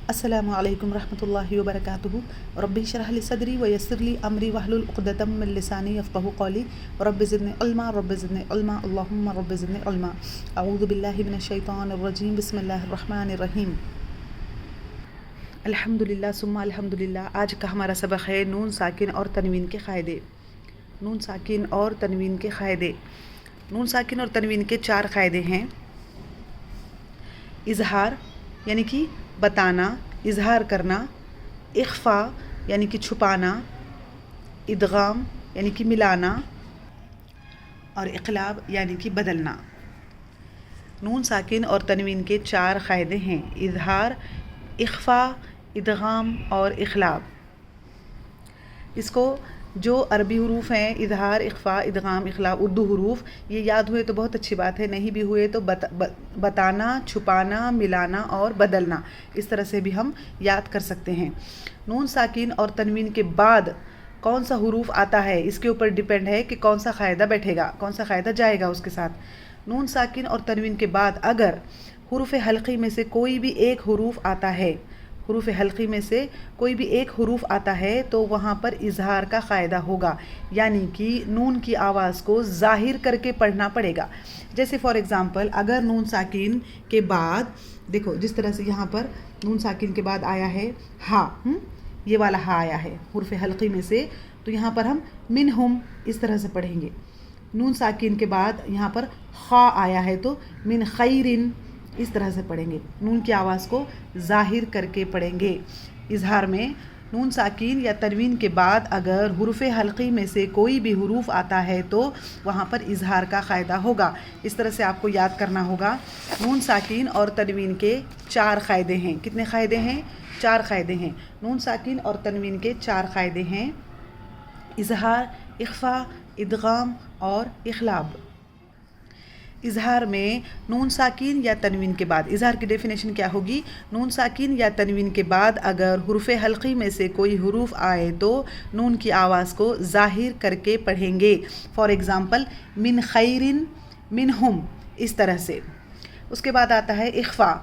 السلام علیکم ورحمۃ اللہ وبرکاتہ۔ رب اشرح لی صدری ویسر لی امری واحلل عقدۃ من لسانی یفقہوا قولی رب زدنی علما رب زدنی علما اللہم رب زدنی علما۔ اعوذ باللہ من الشیطان الرجیم، بسم اللہ الرحمن الرحیم۔ الحمدللہ ثم الحمدللہ۔ آج کا ہمارا سبق ہے نون ساکن اور تنوین کے قاعدے۔ نون ساکن اور تنوین کے قاعدے۔ نون ساکن اور تنوین کے 4 قاعدے ہیں۔ اظہار یعنی کہ بتانا، اظہار کرنا، اخفا یعنی کہ چھپانا، ادغام یعنی کہ ملانا، اور اقلاب یعنی کہ بدلنا۔ نون ساکن اور تنوین کے 4 قاعدے ہیں: اظہار، اخفا، ادغام اور اقلاب۔ اس کو جو عربی حروف ہیں اظہار، اخفا، ادغام، اقلاب، اردو حروف، یہ یاد ہوئے تو بہت اچھی بات ہے، نہیں بھی ہوئے تو بتانا، چھپانا، ملانا اور بدلنا، اس طرح سے بھی ہم یاد کر سکتے ہیں۔ نون ساکن اور تنوین کے بعد کون سا حروف آتا ہے اس کے اوپر ڈیپینڈ ہے کہ کون سا قاعدہ بیٹھے گا، کون سا قاعدہ جائے گا اس کے ساتھ۔ نون ساکن اور تنوین کے بعد اگر حروف حلقی میں سے کوئی بھی ایک حروف آتا ہے، حروف حلقی میں سے کوئی بھی ایک حروف آتا ہے تو وہاں پر اظہار کا قاعدہ ہوگا، یعنی کہ نون کی آواز کو ظاہر کر کے پڑھنا پڑے گا۔ جیسے فار ایگزامپل اگر نون ساکن کے بعد دیکھو جس طرح سے یہاں پر نون ساکن کے بعد آیا ہے ہا، یہ والا ہا آیا ہے حروف حلقی میں سے، تو یہاں پر ہم منہم اس طرح سے پڑھیں گے۔ نون ساکن کے بعد یہاں پر خا آیا ہے تو من خیرن اس طرح سے پڑھیں گے، نون کی آواز کو ظاہر کر کے پڑھیں گے۔ اظہار میں نون ساکن یا تنوین کے بعد اگر حروف حلقی میں سے کوئی بھی حروف آتا ہے تو وہاں پر اظہار کا قاعدہ ہوگا۔ اس طرح سے آپ کو یاد کرنا ہوگا۔ نون ساکن اور تنوین کے 4 قاعدے ہیں۔ کتنے قاعدے ہیں؟ 4 قاعدے ہیں۔ نون ساکن اور تنوین کے 4 قاعدے ہیں: اظہار، اخفا، ادغام اور اقلاب۔ اظہار میں نون ساکن یا تنوین کے بعد، اظہار کی ڈیفینیشن کیا ہوگی؟ نون ساکن یا تنوین کے بعد اگر حروف حلقی میں سے کوئی حروف آئے تو نون کی آواز کو ظاہر کر کے پڑھیں گے۔ فار ایگزامپل من خیرن، منہم، اس طرح سے۔ اس کے بعد آتا ہے اخفا۔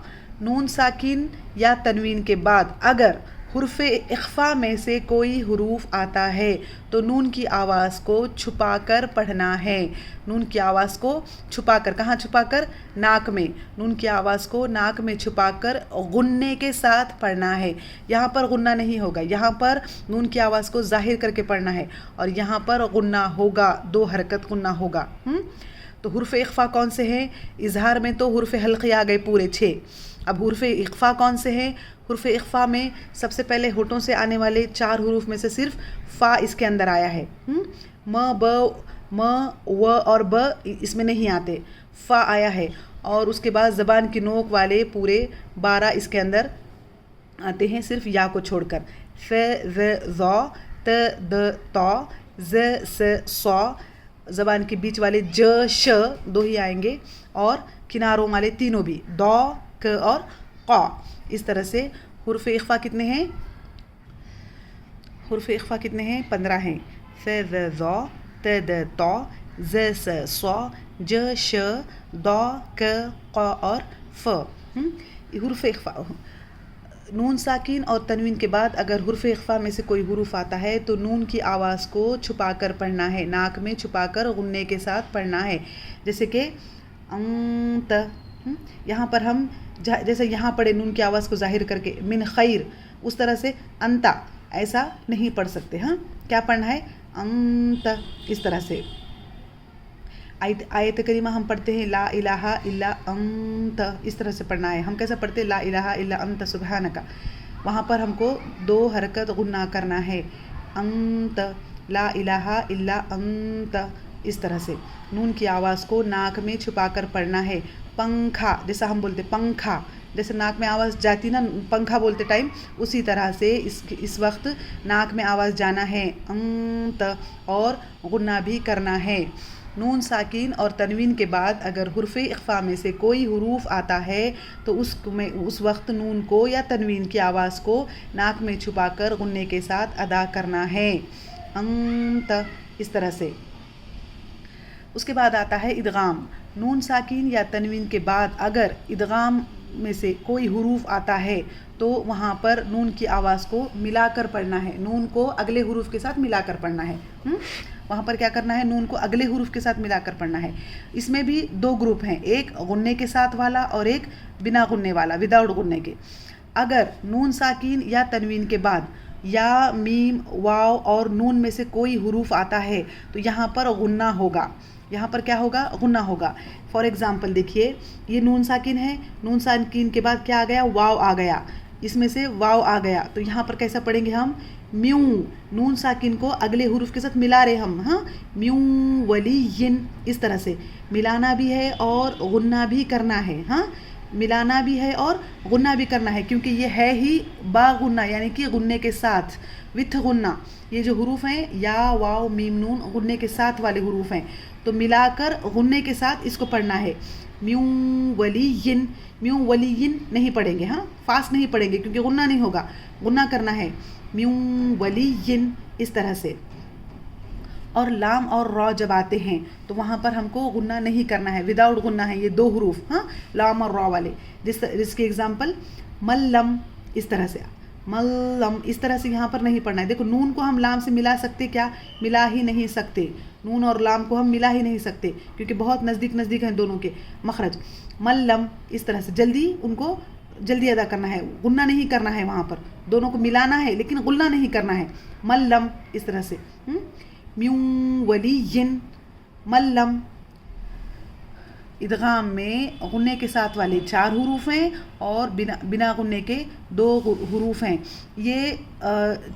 نون ساکن یا تنوین کے بعد اگر حرف اخفا میں سے کوئی حروف آتا ہے تو نون کی آواز کو چھپا کر پڑھنا ہے۔ نون کی آواز کو چھپا کر، کہاں چھپا کر؟ ناک میں۔ نون کی آواز کو ناک میں چھپا کر غنّے کے ساتھ پڑھنا ہے۔ یہاں پر غنّہ نہیں ہوگا، یہاں پر نون کی آواز کو ظاہر کر کے پڑھنا ہے، اور یہاں پر غنّہ ہوگا، 2 حرکت غنّہ ہوگا۔ تو حروف اخفا کون سے ہیں؟ اظہار میں تو حروف حلقی آ گئے پورے 6۔ اب حروف اخفا کون سے ہیں؟ حروف اخفا میں سب سے پہلے ہونٹوں سے آنے والے 4 حروف میں سے صرف فا اس کے اندر آیا ہے۔ م، و اور ب اس میں نہیں آتے، فا آیا ہے، اور اس کے بعد زبان کی نوک والے پورے 12 اس کے اندر آتے ہیں صرف یا کو چھوڑ کر۔ ف، ز، ظ، ت، د، ط، ز، س، ص۔ زبان کے بیچ والے ج، ش 2 ہی آئیں گے، اور کناروں والے تینوں بھی د، ک اور ق۔ اس طرح سے حروف اخفا کتنے ہیں؟ حروف اخفا کتنے ہیں؟ 15 ہیں۔ ف، ز، ظ، ت، د، ط، ز، س، ص، ج، ش، د، ک، ق اور ف۔ حروف اخفا۔ نون ساکن اور تنوین کے بعد اگر حروف اخفا میں سے کوئی حروف آتا ہے تو نون کی آواز کو چھپا کر پڑھنا ہے، ناک میں چھپا کر غنّے کے ساتھ پڑھنا ہے۔ جیسے کہ انت، یہاں پر ہم جیسے یہاں پڑھے نون کی آواز کو ظاہر کر کے من خیر، اس طرح سے انتا ایسا نہیں پڑھ سکتے۔ کیا پڑھنا ہے؟ انت، اس طرح سے۔ آیت کریمہ ہم پڑھتے ہیں لا الہ الا انت، اس طرح سے پڑھنا ہے۔ ہم کیسا پڑھتے ہیں؟ لا الہ الا انت سبحانک، وہاں پر ہم کو 2 حرکت غنّہ کرنا ہے، انت، لا الہ الا انت، اس طرح سے۔ نون کی آواز کو ناک میں چھپا کر پڑھنا ہے۔ پنکھا، جیسا ہم بولتے پنکھا، جیسے ناک میں آواز جاتی نا پنکھا بولتے ٹائم، اسی طرح سے اس وقت ناک میں آواز جانا ہے انت، اور غنّہ بھی کرنا ہے۔ نون ساکن اور تنوین کے بعد اگر حرف اخفا میں سے کوئی حروف آتا ہے تو اس وقت نون کو یا تنوین کی آواز کو ناک میں چھپا کر غنّے کے ساتھ ادا کرنا ہے، انت، اس طرح سے۔ اس کے بعد آتا ہے ادغام۔ نون ساکن یا تنوین کے بعد اگر ادغام میں سے کوئی حروف آتا ہے تو وہاں پر نون کی آواز کو ملا کر پڑھنا ہے، نون کو اگلے حروف کے ساتھ ملا کر پڑھنا ہے۔ وہاں پر کیا کرنا ہے؟ نون کو اگلے حروف کے ساتھ ملا کر پڑھنا ہے۔ اس میں بھی دو گروپ ہیں، ایک غنّے کے ساتھ والا اور ایک بنا غنّے والا، وداؤٹ غنّے کے۔ اگر نون ساکین یا تنوین کے بعد یا میم، واو اور نون میں سے کوئی حروف آتا ہے تو یہاں پر غنّہ ہوگا، یہاں پر کیا ہوگا؟ غنّہ ہوگا۔ فار ایگزامپل دیکھیے، یہ نون ساکن ہے، نون ساکین کے بعد کیا آ گیا؟ واو آ گیا، اس میں سے واو آ گیا، تو یہاں پر کیسا پڑھیں گے ہم؟ میوں، نون ساکن کو اگلے حروف کے ساتھ ملا رہے ہم، ہاں، میوں ولیین، اس طرح سے ملانا بھی ہے اور غنّہ بھی کرنا ہے، ہاں، ملانا بھی ہے اور غنّہ بھی کرنا ہے، کیونکہ یہ ہے ہی با غنّہ، یعنی کہ غنّے کے ساتھ، وتھ غنّہ۔ یہ جو حروف ہیں یا واو میم نون غنّے کے ساتھ والے حروف ہیں، تو ملا کر غنّے کے ساتھ اس کو پڑھنا ہے۔ میوں ولیین، میوں ولیین نہیں پڑھیں گے، ہاں، فاسٹ نہیں پڑھیں گے کیونکہ غنّہ نہیں ہوگا، غنّہ کرنا ہے، میوں ولیین، اس طرح سے۔ اور لام اور را جب آتے ہیں تو وہاں پر ہم کو غنّہ نہیں کرنا ہے، وداؤٹ غنّہ ہے یہ دو حروف، ہاں، لام اور را والے، جس کی ایگزامپل ملم، اس طرح سے، ملم، اس طرح سے یہاں پر نہیں پڑھنا ہے۔ دیکھو نون کو ہم لام سے ملا سکتے کیا؟ ملا ہی نہیں سکتے، نون اور لام کو ہم ملا ہی نہیں سکتے کیونکہ بہت نزدیک نزدیک ہیں دونوں کے مخرج۔ ملم، اس طرح سے جلدی ان کو جلدی ادا کرنا ہے، غنّہ نہیں کرنا ہے، وہاں پر دونوں کو ملانا ہے لیکن غنّہ نہیں کرنا ہے، ملم، اس طرح سے۔ میوں ولیین، ملم۔ ادغام میں غنّے کے ساتھ والے 4 حروف ہیں اور بنا غنّے کے 2 حروف ہیں۔ یہ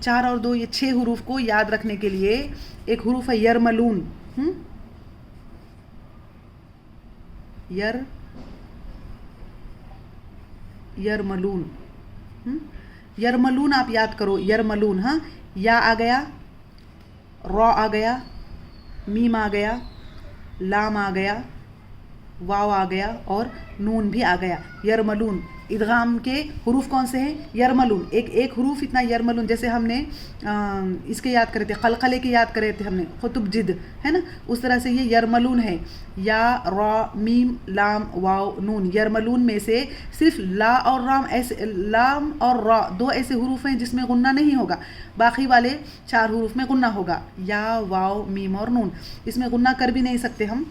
4 اور 2 یہ 6 حروف کو یاد رکھنے کے لیے ایک حروف ہے یرملون، یرملون، یرملون آپ یاد کرو، یرملون، ہاں، یا آ گیا، را آ گیا، میم آ گیا، لام آ گیا، واو آ گیا اور نون بھی آ گیا، یرملون۔ ادغام کے حروف کون سے ہیں؟ یرملون، ایک حروف اتنا یرملون، جیسے ہم نے اس کے یاد کرے تھے، قلقلے کے یاد کرے تھے ہم نے، خطب جد، ہے نا، اس طرح سے یہ یرملون ہے، یا را میم لام واو نون۔ یرملون میں سے صرف لا اور رام ایسے، لام اور را 2 ایسے حروف ہیں جس میں غنّہ نہیں ہوگا، باقی والے 4 حروف میں غنّہ ہوگا، یا واو میم اور نون۔ اس میں غنّہ کر بھی نہیں سکتے، ہم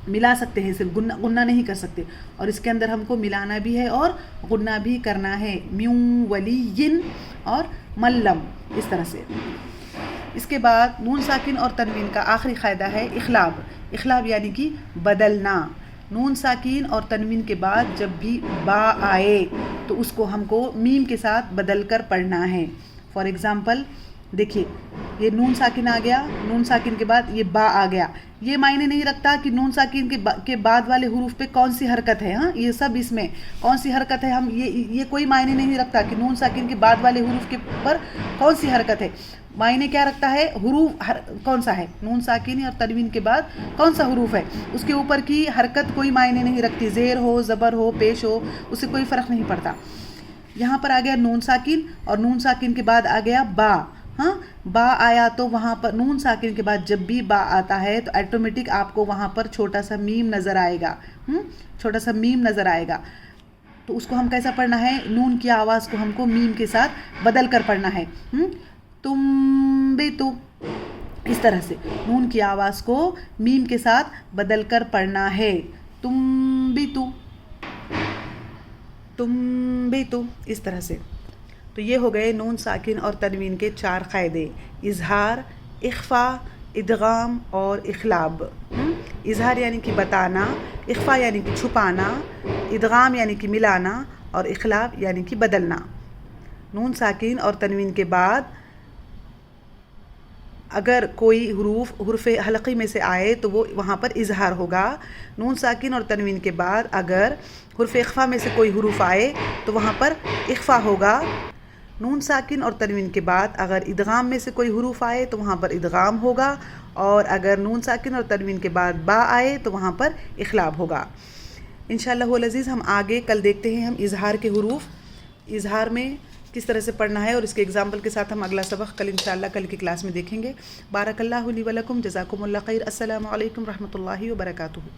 ملا سکتے ہیں، صرف غنّہ نہیں کر سکتے، اور اس کے اندر ہم کو ملانا بھی ہے اور غنّہ بھی کرنا ہے، میوں ولیین اور ملم، اس طرح سے۔ اس کے بعد نون ساکن اور تنوین کا آخری قاعدہ ہے اخلاب۔ اخلاب یعنی کہ بدلنا۔ نون ساکن اور تنوین کے بعد جب بھی با آئے تو اس کو ہم کو میم کے ساتھ بدل کر پڑھنا ہے۔ فار ایگزامپل دیکھیے، یہ نون ساکن آ گیا، نون ساکن کے بعد یہ با آ گیا، یہ معنی نہیں رکھتا کہ نون ساکن کے بعد والے حروف پہ کون سی حرکت ہے، ہاں، یہ سب اس میں کون سی حرکت ہے، ہم یہ کوئی معنی نہیں رکھتا کہ نون ساکن کے بعد والے حروف کے پر کون سی حرکت ہے، معنی کیا رکھتا ہے؟ حروف کون سا ہے، نون ساکن اور تنوین کے بعد کون سا حروف ہے، اس کے اوپر کی حرکت کوئی معنی نہیں رکھتی، زیر ہو، زبر ہو، پیش ہو، اس سے کوئی فرق نہیں پڑتا۔ یہاں پر آ گیا نون ساکن اور نون ساکن کے بعد آ گیا با، ہاں، با آیا تو وہاں پر نون ساکن کے بعد جب بھی با آتا ہے تو آٹومیٹک آپ کو وہاں پر چھوٹا سا میم نظر آئے گا، چھوٹا سا میم نظر آئے گا، تو اس کو ہم کیسا پڑھنا ہے؟ نون کی آواز کو ہم کو میم کے ساتھ بدل کر پڑھنا ہے، تم بھی تو، اس طرح سے نون کی آواز کو میم کے ساتھ بدل کر پڑھنا ہے، تم بھی تو، تم بھی تو، اس طرح سے۔ تو یہ ہو گئے نون ساکن اور تنوین کے 4 قاعدے: اظہار، اخفا، ادغام اور اخلاب۔ اظہار یعنی کہ بتانا، اخفا یعنی کہ چھپانا، ادغام یعنی کہ ملانا اور اخلاب یعنی کہ بدلنا۔ نون ساکن اور تنوین کے بعد اگر کوئی حرف حلقی میں سے آئے تو وہ وہاں پر اظہار ہوگا۔ نون ساکن اور تنوین کے بعد اگر حرف اخفا میں سے کوئی حروف آئے تو وہاں پر اخفا ہوگا۔ نون ساکن اور تنوین کے بعد اگر ادغام میں سے کوئی حروف آئے تو وہاں پر ادغام ہوگا، اور اگر نون ساکن اور تنوین کے بعد با آئے تو وہاں پر اخلاب ہوگا۔ انشاءاللہ العزیز ہم آگے کل دیکھتے ہیں ہم اظہار کے حروف، اظہار میں کس طرح سے پڑھنا ہے، اور اس کے ایگزامپل کے ساتھ ہم اگلا سبق کل انشاءاللہ کل کی کلاس میں دیکھیں گے۔ بارک اللہ لی و لکم، جزاکم اللہ خیر، السلام علیکم رحمۃ اللہ وبرکاتہ۔